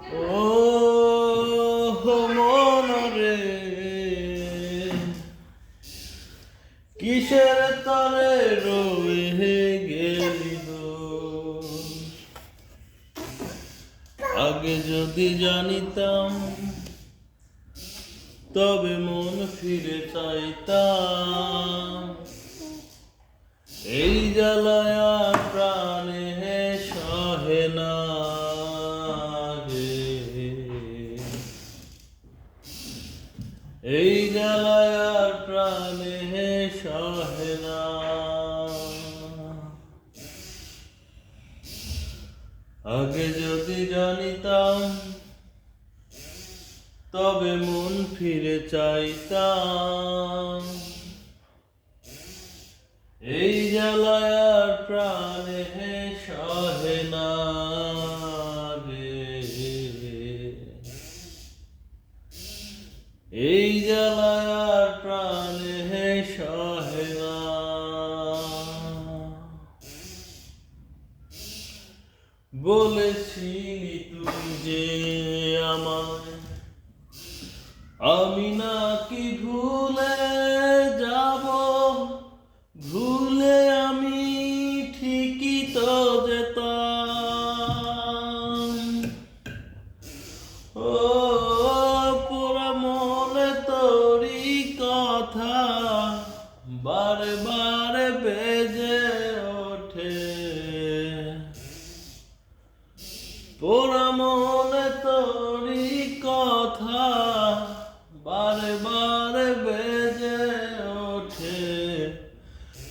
ও মন রে, কিসের তরে রয়ে গেলি দোষ? আগে যদি জানিতাম তবে মন ফিরে চাইতাম। এই জ্বালায় প্রাণে সহে না রে, এই জ্বালায় প্রাণে সহে না। আগে যদি জানিতাম তবে মন ফিরে চাইতাম। এই জ্বালায় প্রাণে সহে না রে, এই জ্বালায় প্রাণে সহে না। বলেছিলি তুই যে আমায়, আমি নাকি ভুলে যাব, ভুলে আমি ঠিকই তো যেতাম। ও পুরা মনে তোরই কথা বারে বারে বেজে ওঠে, পুরা মনে তোরই কথা বারে বারে বেজে ওঠে।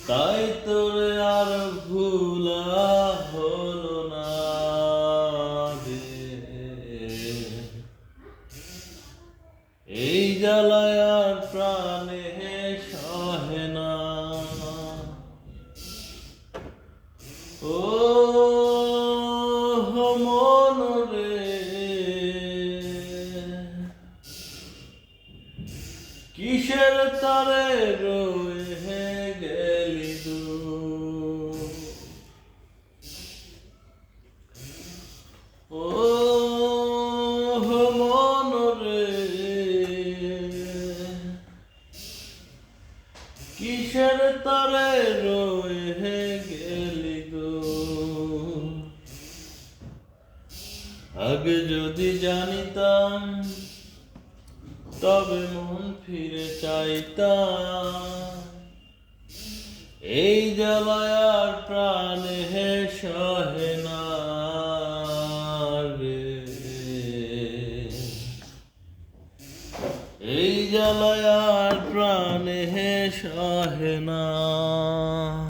তাই তোরে আর ভুলা হলো না রে, এই জ্বালায় আর প্রাণে সহে না। ও মন রে, কিসের তরে রয়ে গেলি দূর? ও মন রে, কিসের তরে রয়ে গেলি দূর? আগে যদি জানিতাম তবে মন ফিরে চাইতাম। এই জ্বালায় আর প্রাণে সহে না রে, এই জ্বালায় আর প্রাণে সহে না।